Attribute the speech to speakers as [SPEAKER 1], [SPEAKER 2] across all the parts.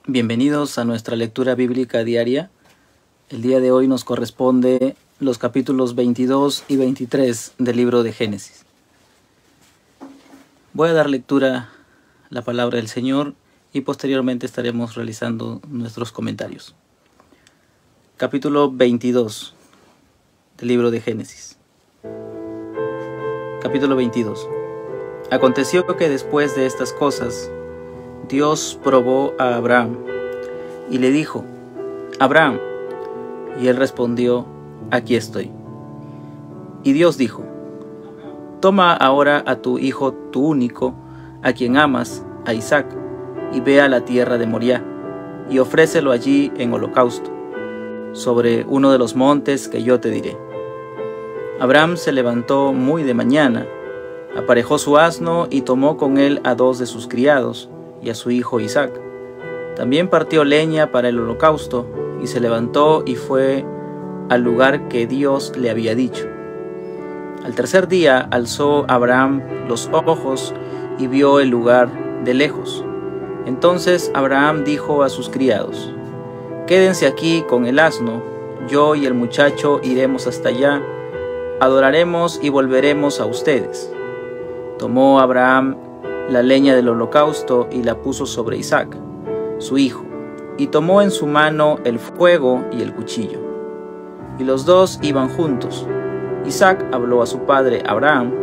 [SPEAKER 1] Bienvenidos a nuestra lectura bíblica diaria. El día de hoy nos corresponde los capítulos 22 y 23 del libro de Génesis. Voy a dar lectura a la palabra del Señor y posteriormente estaremos realizando nuestros comentarios. Capítulo 22 del libro de Génesis. Capítulo 22. Aconteció que después de estas cosas, Dios probó a Abraham y le dijo: Abraham. Y él respondió: aquí estoy. Y Dios dijo: toma ahora a tu hijo, tu único, a quien amas, a Isaac, y ve a la tierra de Moriah, y ofrécelo allí en holocausto, sobre uno de los montes que yo te diré. Abraham se levantó muy de mañana, aparejó su asno y tomó con él a 2 de sus criados, y a su hijo Isaac. También partió leña para el holocausto, y se levantó y fue al lugar que Dios le había dicho. Al tercer día alzó Abraham los ojos y vio el lugar de lejos. Entonces Abraham dijo a sus criados: quédense aquí con el asno, yo y el muchacho iremos hasta allá, adoraremos y volveremos a ustedes. Tomó Abraham la leña del holocausto y la puso sobre Isaac, su hijo, y tomó en su mano el fuego y el cuchillo. Y los dos iban juntos. Isaac habló a su padre Abraham: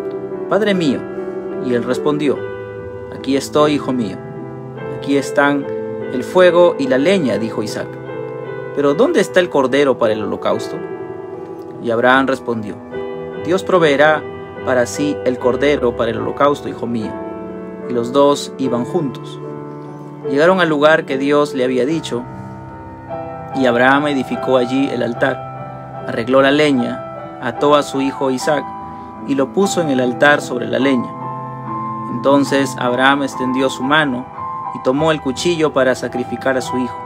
[SPEAKER 1] Padre mío. Y él respondió: aquí estoy, hijo mío. Aquí están el fuego y la leña, dijo Isaac. Pero ¿dónde está el cordero para el holocausto? Y Abraham respondió: Dios proveerá para sí el cordero para el holocausto, hijo mío. Y los dos iban juntos. Llegaron al lugar que Dios le había dicho, y Abraham edificó allí el altar, arregló la leña, ató a su hijo Isaac, y lo puso en el altar sobre la leña. Entonces Abraham extendió su mano, y tomó el cuchillo para sacrificar a su hijo.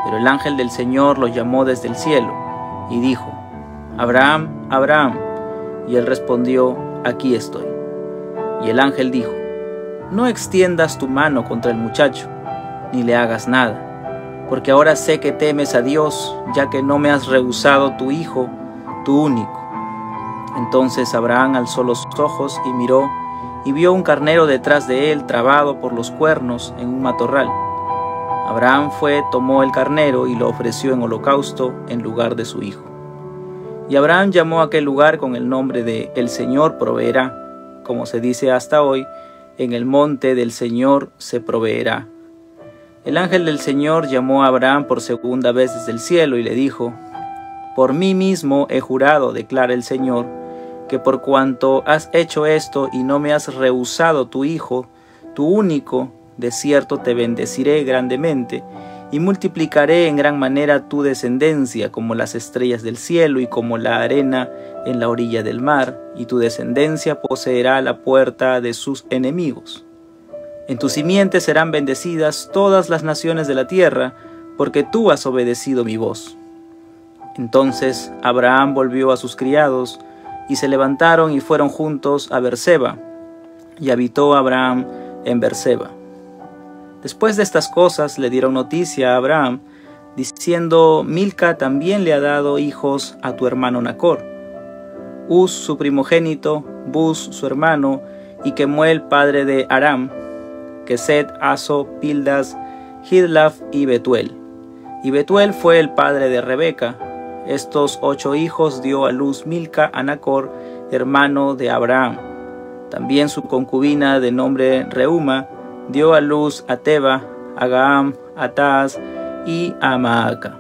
[SPEAKER 1] Pero el ángel del Señor lo llamó desde el cielo, y dijo: Abraham, Abraham. Y él respondió: aquí estoy. Y el ángel dijo: no extiendas tu mano contra el muchacho, ni le hagas nada, porque ahora sé que temes a Dios, ya que no me has rehusado tu hijo, tu único. Entonces Abraham alzó los ojos y miró, y vio un carnero detrás de él, trabado por los cuernos en un matorral. Abraham fue, tomó el carnero y lo ofreció en holocausto en lugar de su hijo. Y Abraham llamó a aquel lugar con el nombre de El Señor proveerá, como se dice hasta hoy: en el monte del Señor se proveerá. El ángel del Señor llamó a Abraham por segunda vez desde el cielo y le dijo: por mí mismo he jurado, declara el Señor, que por cuanto has hecho esto y no me has rehusado tu hijo, tu único, de cierto te bendeciré grandemente, y multiplicaré en gran manera tu descendencia como las estrellas del cielo y como la arena en la orilla del mar, y tu descendencia poseerá la puerta de sus enemigos. En tu simiente serán bendecidas todas las naciones de la tierra, porque tú has obedecido mi voz. Entonces Abraham volvió a sus criados, y se levantaron y fueron juntos a Berseba, y habitó Abraham en Berseba. Después de estas cosas le dieron noticia a Abraham, diciendo: Milca también le ha dado hijos a tu hermano Nacor, Uz su primogénito, Buz su hermano, y Kemuel padre de Aram, Keset, Aso, Pildas, Hidlaf y Betuel. Y Betuel fue el padre de Rebeca. Estos 8 hijos dio a luz Milca a Nacor, hermano de Abraham. También su concubina de nombre Reuma dio a luz a Teba, a Gaham, a Taas y a Maaca.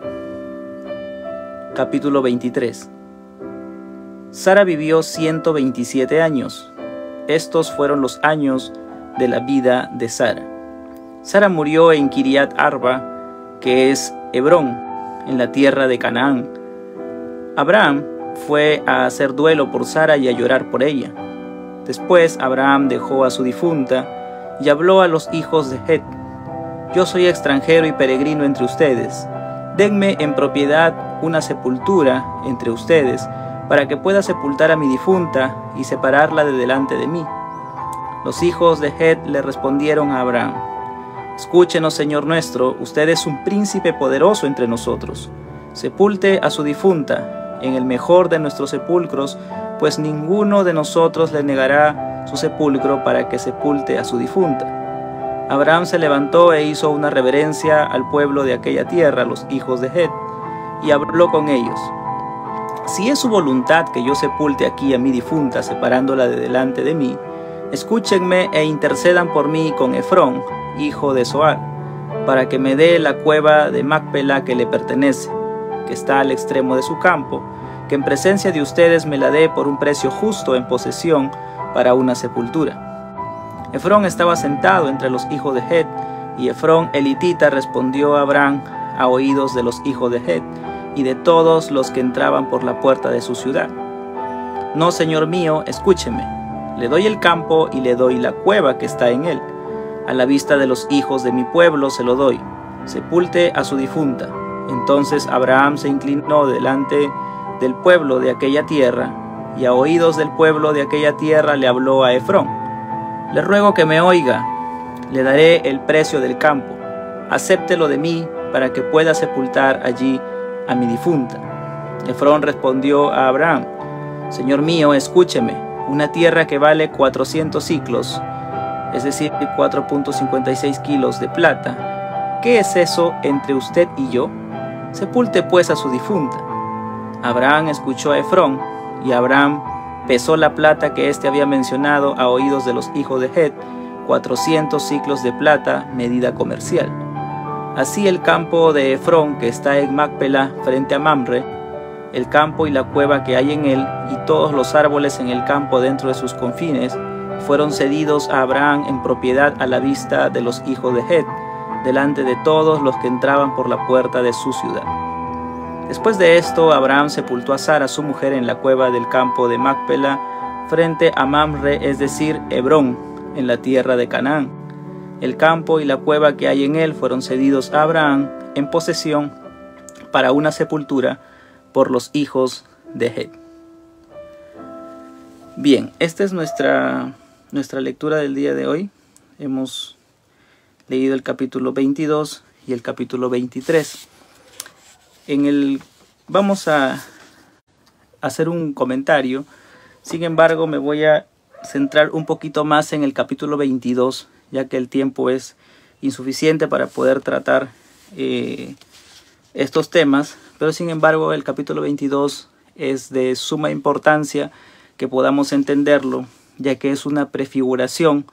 [SPEAKER 1] Capítulo 23. Sara vivió 127 años. Estos fueron los años de la vida de Sara. Sara murió en Kiriat Arba, que es Hebrón, en la tierra de Canaán. Abraham fue a hacer duelo por Sara y a llorar por ella. Después Abraham dejó a su difunta y habló a los hijos de Het: yo soy extranjero y peregrino entre ustedes. Denme en propiedad una sepultura entre ustedes, para que pueda sepultar a mi difunta y separarla de delante de mí. Los hijos de Het le respondieron a Abraham: Escúchenos, Señor nuestro, usted es un príncipe poderoso entre nosotros. Sepulte a su difunta en el mejor de nuestros sepulcros, pues ninguno de nosotros le negará su sepulcro para que sepulte a su difunta. Abraham se levantó e hizo una reverencia al pueblo de aquella tierra, los hijos de Het, y habló con ellos. Si es su voluntad que yo sepulte aquí a mi difunta, separándola de delante de mí, escúchenme e intercedan por mí con Efrón, hijo de Zohar, para que me dé la cueva de Macpela que le pertenece, que está al extremo de su campo, que en presencia de ustedes me la dé por un precio justo en posesión para una sepultura. Efrón estaba sentado entre los hijos de Het, y Efrón elitita respondió a Abraham a oídos de los hijos de Het y de todos los que entraban por la puerta de su ciudad. No, señor mío, escúcheme, le doy el campo y le doy la cueva que está en él. A la vista de los hijos de mi pueblo se lo doy, sepulte a su difunta. Entonces Abraham se inclinó delante del pueblo de aquella tierra, y a oídos del pueblo de aquella tierra le habló a Efrón. Le ruego que me oiga, le daré el precio del campo, acéptelo de mí para que pueda sepultar allí a mi difunta. Efrón respondió a Abraham, Señor mío, escúcheme, una tierra que vale 400 siclos, es decir, 4.56 kilos de plata. ¿Qué es eso entre usted y yo? Sepulte pues a su difunta. Abraham escuchó a Efrón, y Abraham pesó la plata que éste había mencionado a oídos de los hijos de Het, 400 siclos de plata, medida comercial. Así el campo de Efrón, que está en Macpela, frente a Mamre, el campo y la cueva que hay en él, y todos los árboles en el campo dentro de sus confines, fueron cedidos a Abraham en propiedad a la vista de los hijos de Het, delante de todos los que entraban por la puerta de su ciudad. Después de esto, Abraham sepultó a Sara, su mujer, en la cueva del campo de Macpela, frente a Mamre, es decir, Hebrón, en la tierra de Canaán. El campo y la cueva que hay en él fueron cedidos a Abraham en posesión para una sepultura por los hijos de Het. Bien, esta es nuestra lectura del día de hoy. Hemos leído el capítulo 22 y el capítulo 23. Vamos a hacer un comentario. Sin embargo, me voy a centrar un poquito más en el capítulo 22, ya que el tiempo es insuficiente para poder tratar estos temas. Pero sin embargo, el capítulo 22 es de suma importancia que podamos entenderlo, ya que es una prefiguración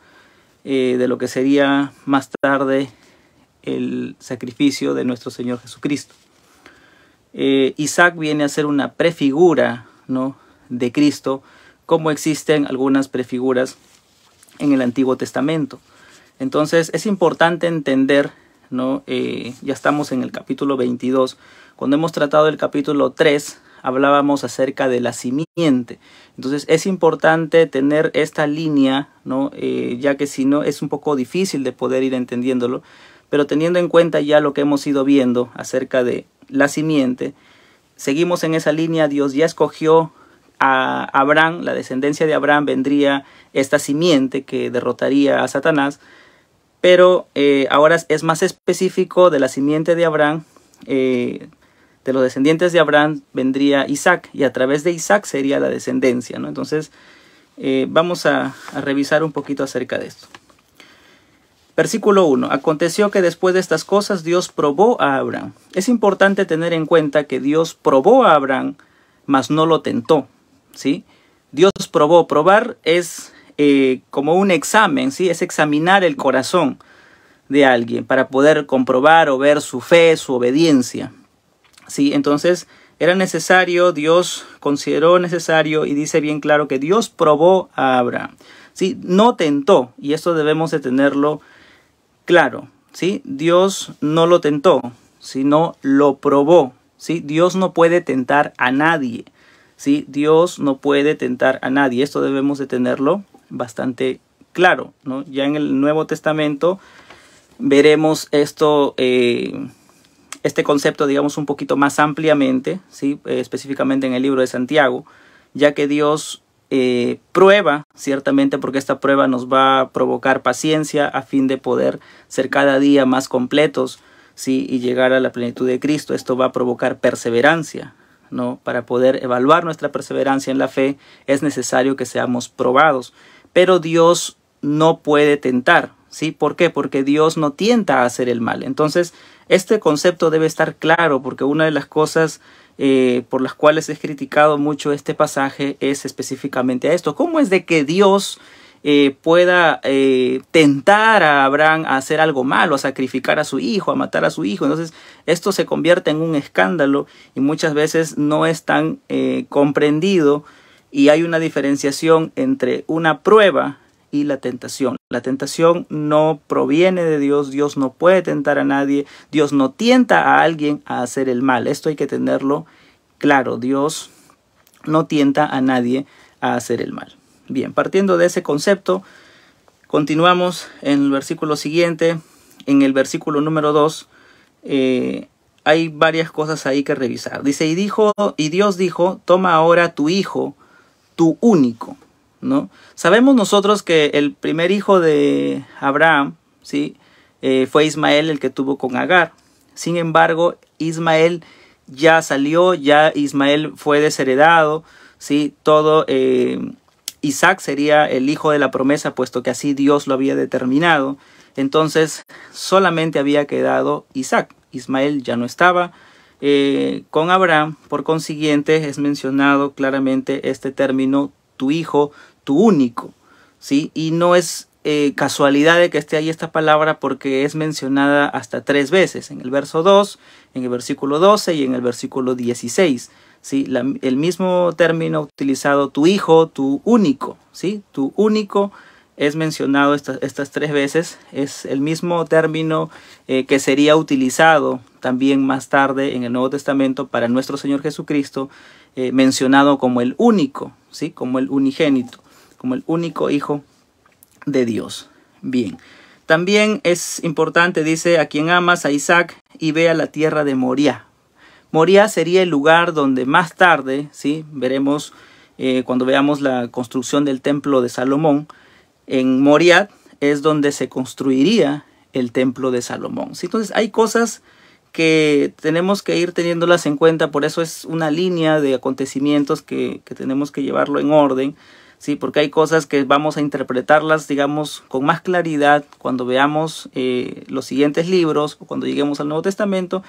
[SPEAKER 1] de lo que sería más tarde el sacrificio de nuestro Señor Jesucristo. Isaac viene a ser una prefigura, ¿no?, de Cristo, como existen algunas prefiguras en el Antiguo Testamento. Entonces es importante entender, ¿no? Ya estamos en el capítulo 22. Cuando hemos tratado el capítulo 3, hablábamos acerca de la simiente. Entonces es importante tener esta línea, ¿no? Ya que si no es un poco difícil de poder ir entendiéndolo, pero teniendo en cuenta ya lo que hemos ido viendo acerca de la simiente, seguimos en esa línea. Dios ya escogió a Abraham, la descendencia de Abraham vendría esta simiente que derrotaría a Satanás, pero ahora es más específico. De la simiente de Abraham, de los descendientes de Abraham vendría Isaac, y a través de Isaac sería la descendencia, ¿no? Entonces vamos a revisar un poquito acerca de esto. Versículo 1. Aconteció que después de estas cosas Dios probó a Abraham. Es importante tener en cuenta que Dios probó a Abraham, mas no lo tentó, ¿sí? Dios probó. Probar es como un examen, ¿sí? Es examinar el corazón de alguien para poder comprobar o ver su fe, su obediencia, ¿sí? Entonces era necesario, Dios consideró necesario, y dice bien claro que Dios probó a Abraham, ¿sí? No tentó, y esto debemos de tenerlo claro, ¿sí? Dios no lo tentó, sino lo probó, ¿sí? Dios no puede tentar a nadie, ¿sí? Dios no puede tentar a nadie. Esto debemos de tenerlo bastante claro, ¿no? Ya en el Nuevo Testamento veremos esto, este concepto, digamos, un poquito más ampliamente, ¿sí? Específicamente en el libro de Santiago, ya que Dios prueba, ciertamente, porque esta prueba nos va a provocar paciencia a fin de poder ser cada día más completos, ¿sí? Y llegar a la plenitud de Cristo. Esto va a provocar perseverancia, ¿no? Para poder evaluar nuestra perseverancia en la fe es necesario que seamos probados. Pero Dios no puede tentar, ¿sí? ¿Por qué? Porque Dios no tienta a hacer el mal. Entonces, este concepto debe estar claro, porque una de las cosas por las cuales es criticado mucho este pasaje es específicamente a esto. ¿Cómo es de que Dios pueda tentar a Abraham a hacer algo malo, a sacrificar a su hijo, a matar a su hijo? Entonces esto se convierte en un escándalo y muchas veces no es tan comprendido, y hay una diferenciación entre una prueba y la tentación. La tentación no proviene de Dios. Dios no puede tentar a nadie. Dios no tienta a alguien a hacer el mal. Esto hay que tenerlo claro. Dios no tienta a nadie a hacer el mal. Bien, partiendo de ese concepto, continuamos en el versículo siguiente. En el versículo número 2 hay varias cosas ahí que revisar. Dice, y Dios dijo, toma ahora tu hijo, tu único, ¿no? Sabemos nosotros que el primer hijo de Abraham, ¿sí? Fue Ismael, el que tuvo con Agar. Sin embargo, Ismael ya salió, ya Ismael fue desheredado, ¿sí? Isaac sería el hijo de la promesa, puesto que así Dios lo había determinado. Entonces solamente había quedado Isaac. Ismael ya no estaba con Abraham. Por consiguiente es mencionado claramente este término, tu hijo, tu único, ¿sí? Y no es casualidad de que esté ahí esta palabra, porque es mencionada hasta 3 veces, en el verso 2, en el versículo 12 y en el versículo 16, ¿sí? El mismo término utilizado, tu hijo, tu único, ¿sí? Tu único es mencionado estas 3 veces. Es el mismo término que sería utilizado también más tarde en el Nuevo Testamento para nuestro Señor Jesucristo, mencionado como el único, ¿sí? Como el unigénito, como el único hijo de Dios. Bien, también es importante, dice, a quien amas, a Isaac, y ve a la tierra de Moriah. Moriah sería el lugar donde más tarde, ¿sí? Veremos cuando veamos la construcción del templo de Salomón. En Moriah es donde se construiría el templo de Salomón, ¿sí? Entonces hay cosas que tenemos que ir teniéndolas en cuenta. Por eso es una línea de acontecimientos que tenemos que llevarlo en orden, ¿sí? Porque hay cosas que vamos a interpretarlas, digamos, con más claridad cuando veamos los siguientes libros o cuando lleguemos al Nuevo Testamento.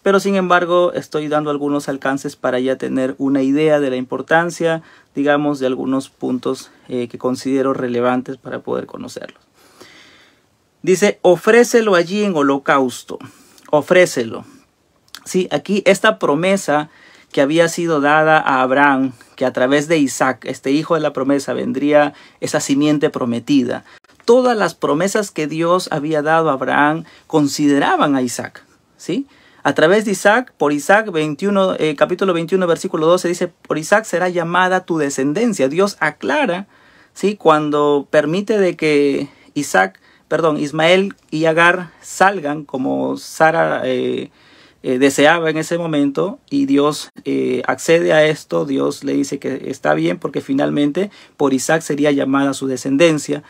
[SPEAKER 1] Pero sin embargo estoy dando algunos alcances para ya tener una idea de la importancia, digamos, de algunos puntos que considero relevantes para poder conocerlos. Dice, ofrécelo allí en holocausto. Ofrécelo. Sí, aquí esta promesa que había sido dada a Abraham, que a través de Isaac, este hijo de la promesa, vendría esa simiente prometida. Todas las promesas que Dios había dado a Abraham consideraban a Isaac, ¿sí? A través de Isaac, por Isaac, capítulo 21, versículo 12, dice, por Isaac será llamada tu descendencia. Dios aclara, ¿sí? Cuando permite de que Ismael y Agar salgan como Sara deseaba en ese momento, y Dios accede a esto. Dios le dice que está bien, porque finalmente por Isaac sería llamada su descendencia.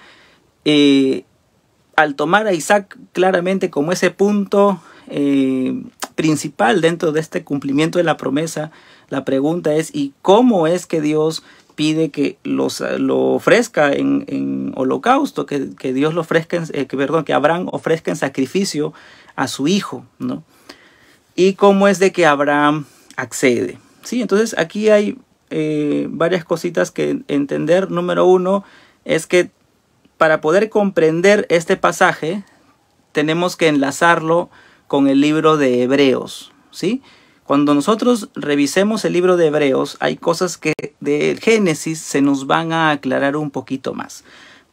[SPEAKER 1] Al tomar a Isaac claramente como ese punto principal dentro de este cumplimiento de la promesa, la pregunta es, ¿y cómo es que Dios pide que lo ofrezca en holocausto, que Dios lo ofrezca, que Abraham ofrezca en sacrificio a su hijo, ¿no? Y cómo es de que Abraham accede, ¿sí? Entonces aquí hay varias cositas que entender. Número 1 es que para poder comprender este pasaje tenemos que enlazarlo con el libro de Hebreos, ¿sí? Cuando nosotros revisemos el libro de Hebreos, hay cosas que de Génesis se nos van a aclarar un poquito más.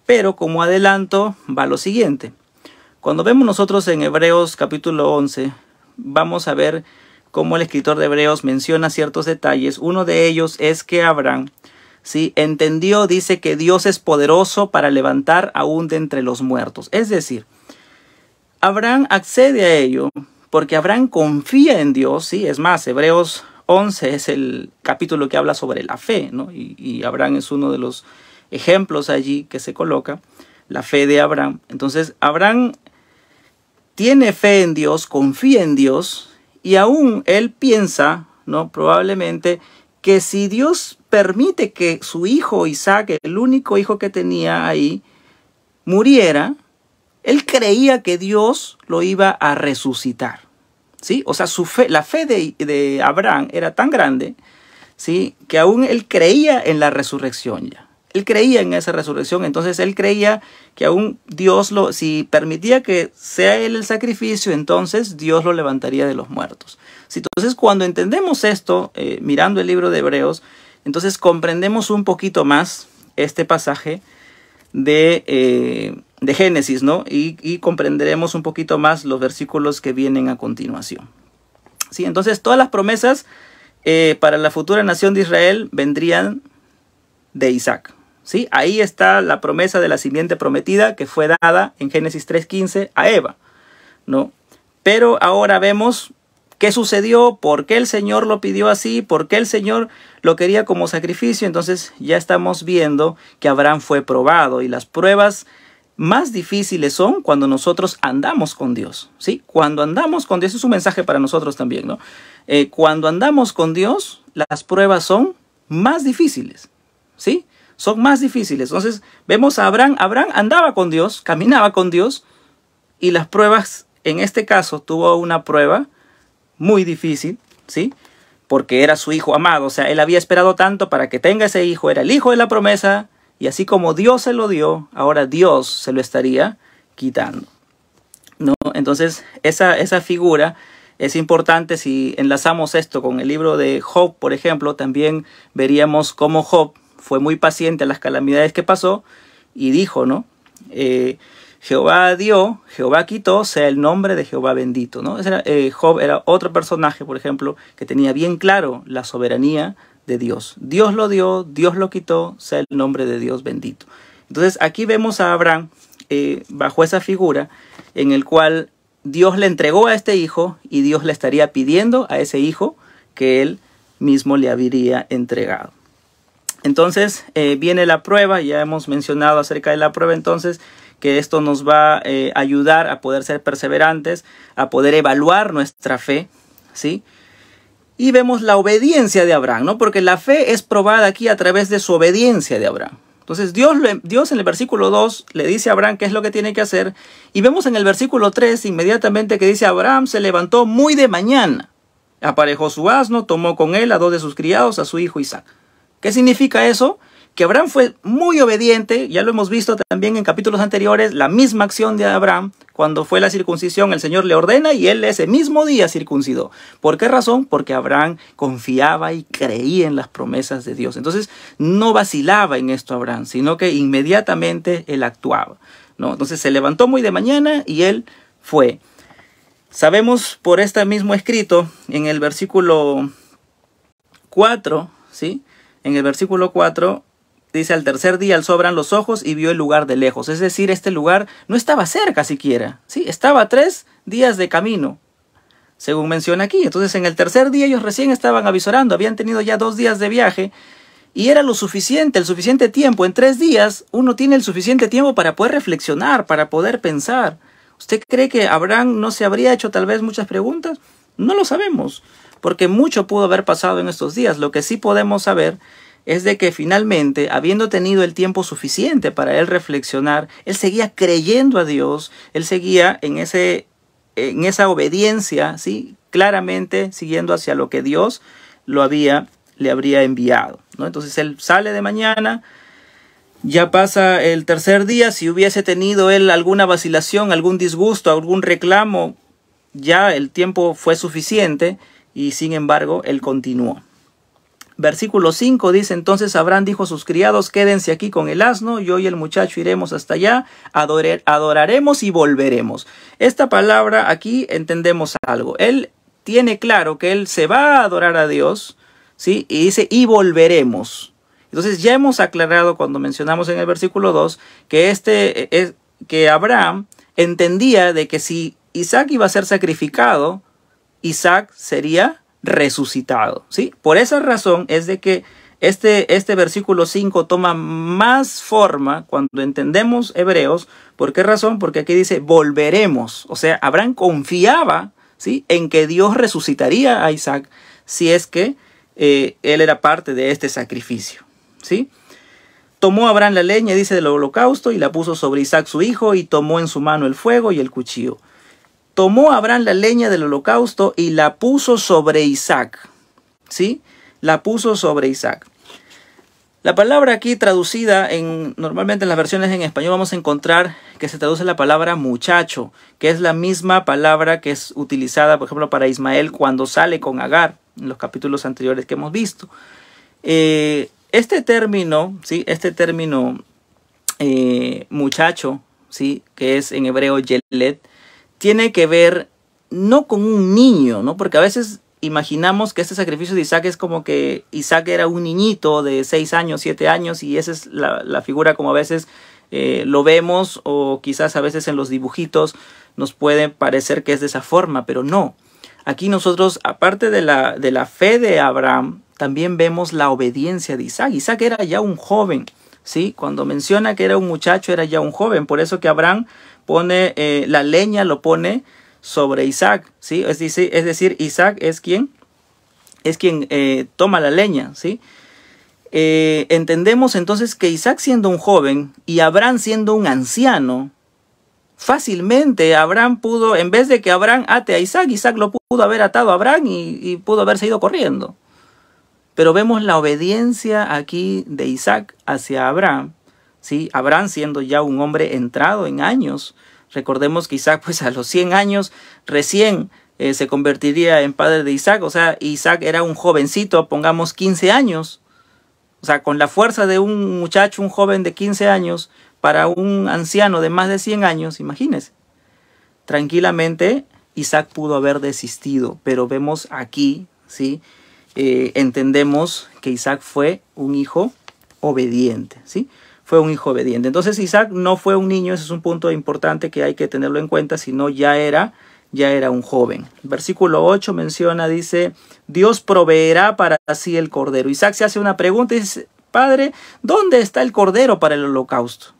[SPEAKER 1] Pero como adelanto, va lo siguiente. Cuando vemos nosotros en Hebreos capítulo 11, vamos a ver cómo el escritor de Hebreos menciona ciertos detalles. Uno de ellos es que Abraham, ¿sí?, entendió, dice, que Dios es poderoso para levantar aún de entre los muertos. Es decir, Abraham accede a ello porque Abraham confía en Dios, ¿sí? Es más, Hebreos 11 es el capítulo que habla sobre la fe, ¿no? Y Abraham es uno de los ejemplos allí que se coloca, la fe de Abraham. Entonces, Abraham tiene fe en Dios, confía en Dios, y aún él piensa, ¿no? Probablemente que si Dios permite que su hijo Isaac, el único hijo que tenía ahí, muriera, él creía que Dios lo iba a resucitar, ¿sí? O sea, la fe de Abraham era tan grande, ¿sí? Que aún él creía en la resurrección ya. Él creía en esa resurrección, entonces él creía que aún Dios si permitía que sea él el sacrificio, entonces Dios lo levantaría de los muertos. ¿Sí? Entonces, cuando entendemos esto, mirando el libro de Hebreos, entonces comprendemos un poquito más este pasaje de Génesis, ¿no? Y comprenderemos un poquito más los versículos que vienen a continuación. ¿Sí? Entonces, todas las promesas para la futura nación de Israel vendrían de Isaac. ¿Sí? Ahí está la promesa de la simiente prometida que fue dada en Génesis 3:15 a Eva, ¿no? Pero ahora vemos qué sucedió, por qué el Señor lo pidió así, por qué el Señor lo quería como sacrificio. Entonces ya estamos viendo que Abraham fue probado, y las pruebas más difíciles son cuando nosotros andamos con Dios, ¿sí? Cuando andamos con Dios, es un mensaje para nosotros también, ¿no? Cuando andamos con Dios, las pruebas son más difíciles, ¿sí? Son más difíciles. Entonces vemos a Abraham. Abraham andaba con Dios, caminaba con Dios, y las pruebas, en este caso, tuvo una prueba muy difícil, ¿sí? Porque era su hijo amado. O sea, él había esperado tanto para que tenga ese hijo. Era el hijo de la promesa. Y así como Dios se lo dio, ahora Dios se lo estaría quitando, ¿no? Entonces, esa figura es importante. Si enlazamos esto con el libro de Job, por ejemplo, también veríamos cómo Job fue muy paciente a las calamidades que pasó y dijo, ¿no? Jehová dio, Jehová quitó, sea el nombre de Jehová bendito, ¿no? Job era otro personaje, por ejemplo, que tenía bien claro la soberanía de Dios. Dios lo dio, Dios lo quitó, sea el nombre de Dios bendito. Entonces aquí vemos a Abraham bajo esa figura en el cual Dios le entregó a este hijo, y Dios le estaría pidiendo a ese hijo que él mismo le habría entregado. Entonces viene la prueba. Ya hemos mencionado acerca de la prueba, entonces, que esto nos va a ayudar a poder ser perseverantes, a poder evaluar nuestra fe, ¿sí? Y vemos la obediencia de Abraham, ¿no? Porque la fe es probada aquí a través de su obediencia de Abraham. Entonces Dios en el versículo 2 le dice a Abraham qué es lo que tiene que hacer. Y vemos en el versículo 3 inmediatamente que dice: Abraham se levantó muy de mañana, aparejó su asno, tomó con él a 2 de sus criados, a su hijo Isaac. ¿Qué significa eso? Que Abraham fue muy obediente. Ya lo hemos visto también en capítulos anteriores, la misma acción de Abraham. Cuando fue la circuncisión, el Señor le ordena y él ese mismo día circuncidó. ¿Por qué razón? Porque Abraham confiaba y creía en las promesas de Dios. Entonces no vacilaba en esto Abraham, sino que inmediatamente él actuaba, ¿no? Entonces se levantó muy de mañana y él fue. Sabemos por este mismo escrito en el versículo 4, ¿sí? En el versículo 4 dice: al tercer día alzó Abraham los ojos y vio el lugar de lejos. Es decir, este lugar no estaba cerca siquiera, ¿sí? Estaba a 3 días de camino, según menciona aquí. Entonces en el tercer día ellos recién estaban avisorando, habían tenido ya 2 días de viaje, y era lo suficiente, el suficiente tiempo. En 3 días uno tiene el suficiente tiempo para poder reflexionar, para poder pensar. ¿Usted cree que Abraham no se habría hecho tal vez muchas preguntas? No lo sabemos, porque mucho pudo haber pasado en estos días. Lo que sí podemos saber es de que finalmente, habiendo tenido el tiempo suficiente para él reflexionar, él seguía creyendo a Dios, él seguía en esa obediencia, ¿sí? Claramente siguiendo hacia lo que Dios le habría enviado, ¿no? Entonces él sale de mañana, ya pasa el tercer día. Si hubiese tenido él alguna vacilación, algún disgusto, algún reclamo, ya el tiempo fue suficiente, y sin embargo él continuó. Versículo 5 dice: entonces Abraham dijo a sus criados: quédense aquí con el asno, yo y el muchacho iremos hasta allá, adoraremos y volveremos. Esta palabra aquí entendemos algo. Él tiene claro que él se va a adorar a Dios, ¿sí? Y dice: y volveremos. Entonces ya hemos aclarado cuando mencionamos en el versículo 2 que Abraham entendía de que si Isaac iba a ser sacrificado, Isaac sería resucitado, ¿sí? Por esa razón es de que este versículo 5 toma más forma cuando entendemos Hebreos. ¿Por qué razón? Porque aquí dice volveremos. O sea, Abraham confiaba, ¿sí?, en que Dios resucitaría a Isaac si es que él era parte de este sacrificio, ¿sí? Tomó Abraham la leña, dice, del holocausto y la puso sobre Isaac su hijo, y tomó en su mano el fuego y el cuchillo. Tomó Abraham la leña del holocausto y la puso sobre Isaac, ¿sí? La puso sobre Isaac. La palabra aquí traducida normalmente en las versiones en español vamos a encontrar que se traduce la palabra muchacho, que es la misma palabra que es utilizada, por ejemplo, para Ismael cuando sale con Agar, en los capítulos anteriores que hemos visto. Este término, ¿sí?, muchacho, ¿sí?, que es en hebreo yeled, tiene que ver no con un niño, ¿no? Porque a veces imaginamos que este sacrificio de Isaac es como que Isaac era un niñito de 6 años, 7 años, y esa es la figura como a veces lo vemos, o quizás a veces en los dibujitos nos puede parecer que es de esa forma, pero no. Aquí nosotros, aparte de la fe de Abraham, también vemos la obediencia de Isaac. Isaac era ya un joven, ¿sí? Cuando menciona que era un muchacho, era ya un joven. Por eso que Abraham pone la leña, lo pone sobre Isaac, ¿sí? Es decir, Isaac es quien toma la leña, ¿sí? Entendemos entonces que Isaac, siendo un joven, y Abraham siendo un anciano, fácilmente Abraham pudo, en vez de que Abraham ate a Isaac, Isaac lo pudo haber atado a Abraham y pudo haberse ido corriendo. Pero vemos la obediencia aquí de Isaac hacia Abraham, ¿sí? Abraham siendo ya un hombre entrado en años. Recordemos que Isaac, pues a los 100 años recién se convertiría en padre de Isaac. O sea, Isaac era un jovencito, pongamos 15 años. O sea, con la fuerza de un muchacho, un joven de 15 años, para un anciano de más de 100 años, imagínense. Tranquilamente Isaac pudo haber desistido, pero vemos aquí, ¿sí?, entendemos que Isaac fue un hijo obediente, ¿sí? Fue un hijo obediente. Entonces Isaac no fue un niño, ese es un punto importante que hay que tenerlo en cuenta, sino ya era un joven. Versículo 8 menciona, dice, Dios proveerá para sí el cordero. Isaac se hace una pregunta y dice, Padre, ¿dónde está el cordero para el holocausto?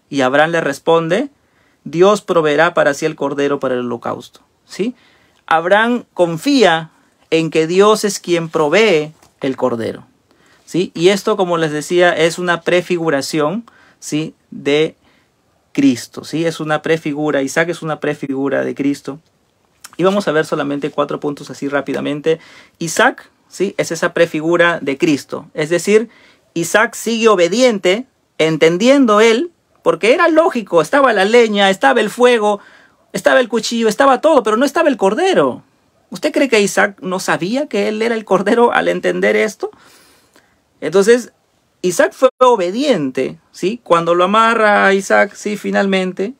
[SPEAKER 1] Y Abraham le responde, Dios proveerá para sí el cordero para el holocausto, ¿sí? Abraham confía en que Dios es quien provee el cordero, ¿sí? Y esto, como les decía, es una prefiguración, ¿sí?, de Cristo, ¿sí? Es una prefigura, Isaac es una prefigura de Cristo. Y vamos a ver solamente 4 puntos así rápidamente. Isaac, ¿sí?, es esa prefigura de Cristo. Es decir, Isaac sigue obediente, entendiendo él, porque era lógico, estaba la leña, estaba el fuego, estaba el cuchillo, estaba todo, pero no estaba el cordero. ¿Usted cree que Isaac no sabía que él era el cordero al entender esto? Entonces, Isaac fue obediente, ¿sí? Cuando lo amarra a Isaac, sí, finalmente,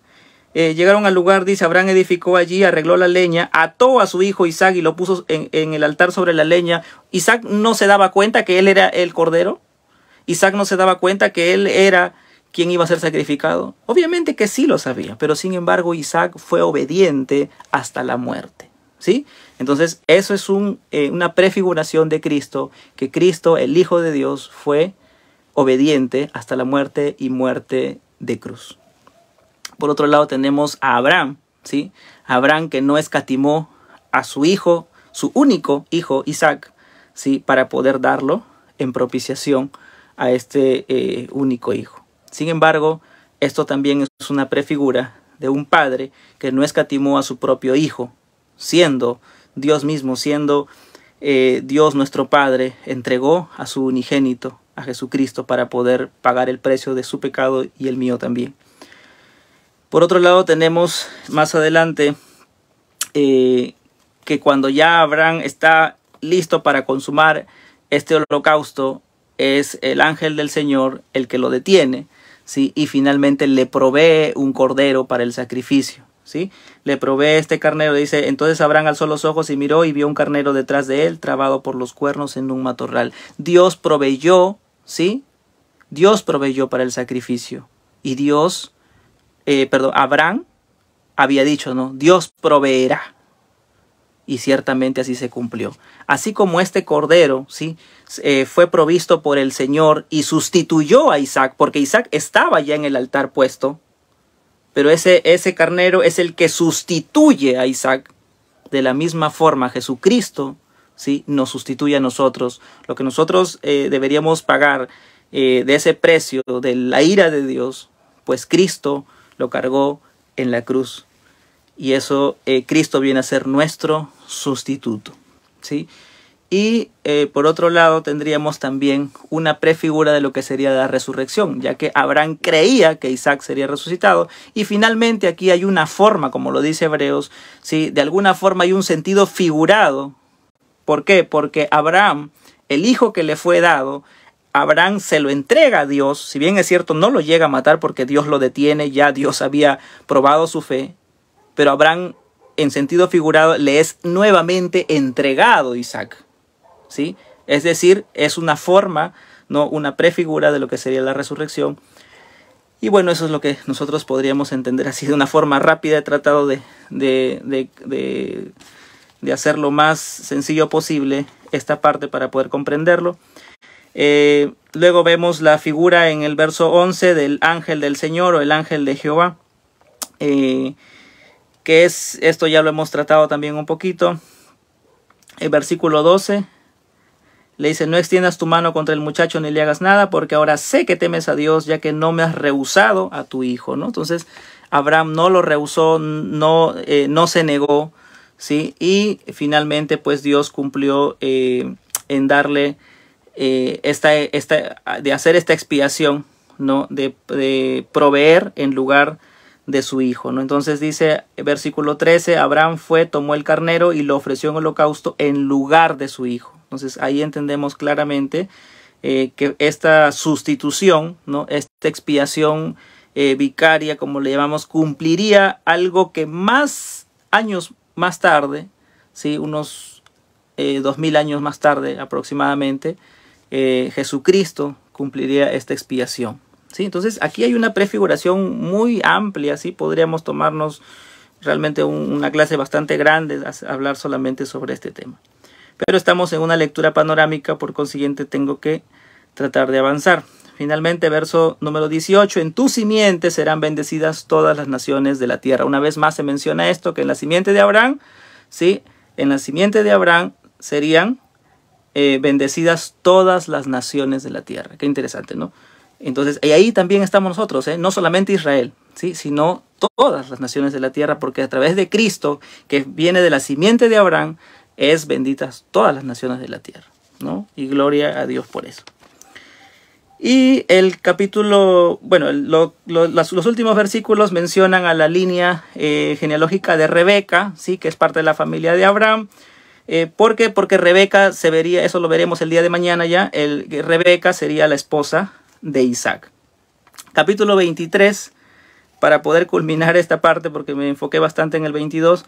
[SPEAKER 1] llegaron al lugar, dice, Abraham edificó allí, arregló la leña, ató a su hijo Isaac y lo puso en el altar sobre la leña. Isaac no se daba cuenta que él era el cordero. Isaac no se daba cuenta que él era quien iba a ser sacrificado. Obviamente que sí lo sabía, pero sin embargo Isaac fue obediente hasta la muerte, ¿sí? Entonces eso es una prefiguración de Cristo, que Cristo, el Hijo de Dios, fue obediente hasta la muerte y muerte de cruz. Por otro lado tenemos a Abraham, ¿sí? Abraham, que no escatimó a su hijo, su único hijo Isaac, ¿sí?, para poder darlo en propiciación a este único hijo. Sin embargo, esto también es una prefigura de un padre que no escatimó a su propio hijo, siendo Dios mismo, siendo Dios nuestro Padre, entregó a su unigénito, a Jesucristo, para poder pagar el precio de su pecado y el mío también. Por otro lado tenemos más adelante que cuando ya Abraham está listo para consumar este holocausto, es el ángel del Señor el que lo detiene, ¿sí?, y finalmente le provee un cordero para el sacrificio, ¿sí? Le provee este carnero. Dice, entonces Abraham alzó los ojos y miró y vio un carnero detrás de él, trabado por los cuernos en un matorral. Dios proveyó, ¿sí? Dios proveyó para el sacrificio. Y Abraham había dicho, ¿no?, Dios proveerá. y ciertamente así se cumplió. Así como este cordero, ¿sí? Fue provisto por el Señor y sustituyó a Isaac, porque Isaac estaba ya en el altar puesto, pero ese carnero es el que sustituye a Isaac. De la misma forma, Jesucristo, ¿sí? Nos sustituye a nosotros. Lo que nosotros deberíamos pagar de ese precio de la ira de Dios, pues Cristo lo cargó en la cruz. Y eso, Cristo viene a ser nuestro sustituto, ¿sí? Y por otro lado tendríamos también una prefigura de lo que sería la resurrección, ya que Abraham creía que Isaac sería resucitado. Y finalmente aquí hay una forma, como lo dice Hebreos, ¿sí? De alguna forma hay un sentido figurado. ¿Por qué? Porque Abraham, el hijo que le fue dado, Abraham se lo entrega a Dios. Si bien es cierto, no lo llega a matar porque Dios lo detiene, ya Dios había probado su fe. Pero Abraham, en sentido figurado, le es nuevamente entregado Isaac, ¿sí? Es decir, es una forma, no una prefigura de lo que sería la resurrección. Y bueno, eso es lo que nosotros podríamos entender así de una forma rápida. He tratado de hacer lo más sencillo posible esta parte para poder comprenderlo. Luego vemos la figura en el verso 11 del ángel del Señor o el ángel de Jehová. Que es, esto ya lo hemos tratado también un poquito. El versículo 12 le dice: no extiendas tu mano contra el muchacho ni le hagas nada, porque ahora sé que temes a Dios, ya que no me has rehusado a tu hijo, ¿no? Entonces Abraham no lo rehusó, no se negó, ¿sí? Y finalmente pues Dios cumplió en darle de hacer esta expiación, ¿no? De proveer en lugar de su hijo, ¿no? Entonces dice versículo 13: Abraham fue, tomó el carnero y lo ofreció en holocausto en lugar de su hijo. Entonces ahí entendemos claramente que esta sustitución, ¿no? Esta expiación vicaria, como le llamamos, cumpliría algo que más años más tarde, ¿sí? Unos 2000 años más tarde aproximadamente, Jesucristo cumpliría esta expiación, ¿sí? Entonces aquí hay una prefiguración muy amplia, ¿sí? Podríamos tomarnos realmente una clase bastante grande a hablar solamente sobre este tema. Pero estamos en una lectura panorámica, por consiguiente tengo que tratar de avanzar. Finalmente, verso número 18: en tu simiente serán bendecidas todas las naciones de la tierra. Una vez más se menciona esto, que en la simiente de Abraham, ¿sí? En la simiente de Abraham serían bendecidas todas las naciones de la tierra. Qué interesante, ¿no? Entonces, y ahí también estamos nosotros, no solamente Israel, ¿sí? Sino todas las naciones de la tierra, porque a través de Cristo, que viene de la simiente de Abraham, es benditas todas las naciones de la tierra, ¿no? Y gloria a Dios por eso. Y el capítulo, bueno, los últimos versículos mencionan a la línea genealógica de Rebeca, ¿sí? Que es parte de la familia de Abraham. ¿Por qué? Porque Rebeca se vería, eso lo veremos el día de mañana ya, Rebeca sería la esposa de Isaac. Capítulo 23, para poder culminar esta parte, porque me enfoqué bastante en el 22.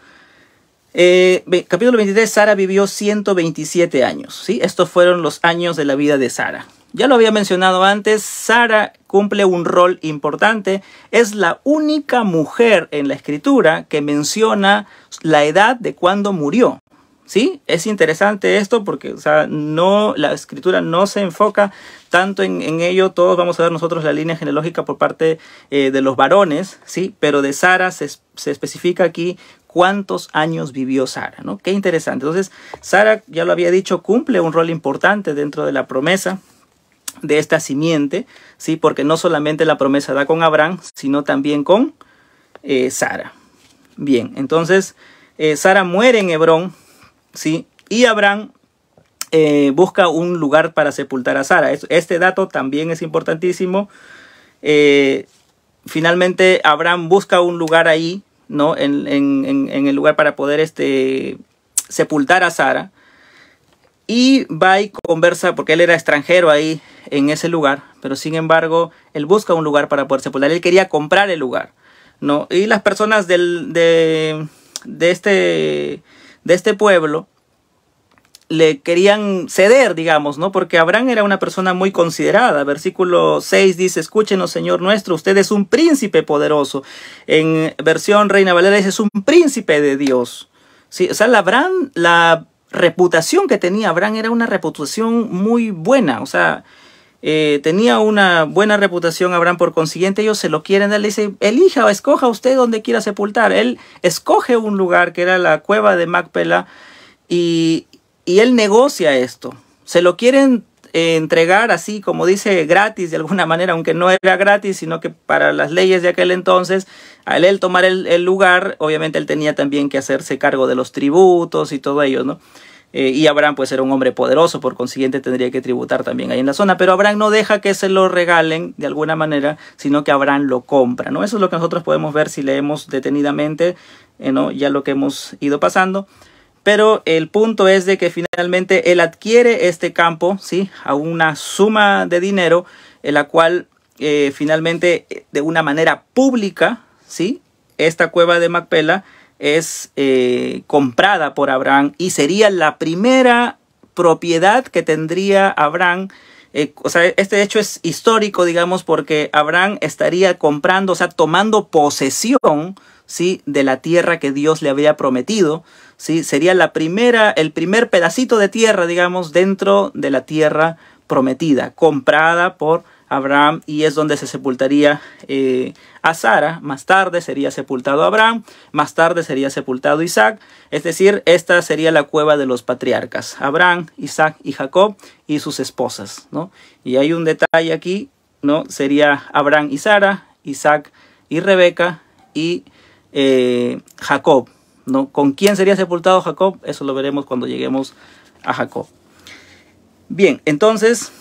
[SPEAKER 1] Capítulo 23, Sara vivió 127 años, ¿sí? Estos fueron los años de la vida de Sara. Ya lo había mencionado antes, Sara cumple un rol importante. Es la única mujer en la escritura que menciona la edad de cuando murió, ¿sí? Es interesante esto porque, o sea, la escritura no se enfoca tanto en ello. Todos vamos a ver nosotros la línea genealógica por parte de los varones, ¿sí? Pero de Sara se especifica aquí cuántos años vivió Sara, ¿no? Qué interesante. Entonces, Sara, ya lo había dicho, cumple un rol importante dentro de la promesa de esta simiente, ¿sí? Porque no solamente la promesa da con Abraham, sino también con Sara. Bien, entonces Sara muere en Hebrón, ¿sí? Y Abraham busca un lugar para sepultar a Sara. Este dato también es importantísimo. Finalmente Abraham busca un lugar ahí, ¿no? En el lugar para poder sepultar a Sara. Y va y conversa, porque él era extranjero ahí en ese lugar, pero sin embargo él busca un lugar para poder sepultar. Él quería comprar el lugar, ¿no? Y las personas de este pueblo le querían ceder, digamos, ¿no? Porque Abraham era una persona muy considerada. Versículo 6 dice: escúchenos, Señor nuestro, usted es un príncipe poderoso. En versión Reina Valera dice: es un príncipe de Dios, Sí, o sea, la reputación que tenía Abraham era una reputación muy buena. O sea, tenía una buena reputación Abraham, por consiguiente ellos se lo quieren dar. Le dice, elija o escoja usted donde quiera sepultar. Él escoge un lugar que era la cueva de Macpela y él negocia esto. Se lo quieren entregar así, como dice, gratis de alguna manera, aunque no era gratis, sino que para las leyes de aquel entonces, al él tomar el lugar, obviamente él tenía también que hacerse cargo de los tributos y todo ello, ¿no? Y Abraham pues era un hombre poderoso, por consiguiente tendría que tributar también ahí en la zona, pero Abraham no deja que se lo regalen de alguna manera, sino que Abraham lo compra, ¿no? Eso es lo que nosotros podemos ver si leemos detenidamente, ¿no? Ya lo que hemos ido pasando. Pero el punto es de que finalmente él adquiere este campo, ¿sí? A una suma de dinero, en la cual finalmente de una manera pública, ¿sí? Esta cueva de Macpela es comprada por Abraham y sería la primera propiedad que tendría Abraham. O sea, este hecho es histórico, digamos, porque Abraham estaría comprando, o sea, tomando posesión, ¿sí? De la tierra que Dios le había prometido, ¿sí? Sería el primer pedacito de tierra, digamos, dentro de la tierra prometida, comprada por Abraham, y es donde se sepultaría a Sara. Más tarde sería sepultado Abraham, más tarde sería sepultado Isaac. Es decir, esta sería la cueva de los patriarcas, Abraham, Isaac y Jacob y sus esposas, ¿no? Y hay un detalle aquí, ¿no? Sería Abraham y Sara, Isaac y Rebeca y Jacob, ¿no? ¿Con quién sería sepultado Jacob? Eso lo veremos cuando lleguemos a Jacob. Bien, entonces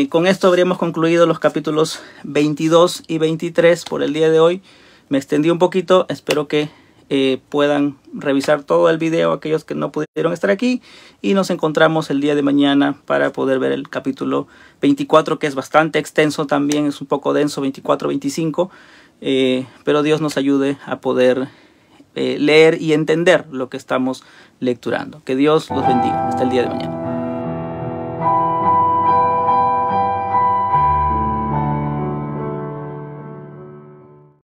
[SPEAKER 1] con esto habríamos concluido los capítulos 22 y 23 por el día de hoy. Me extendí un poquito, espero que puedan revisar todo el video aquellos que no pudieron estar aquí, y nos encontramos el día de mañana para poder ver el capítulo 24, que es bastante extenso también, es un poco denso, 24-25, pero Dios nos ayude a poder leer y entender lo que estamos lecturando. Que Dios los bendiga. Hasta el día de mañana.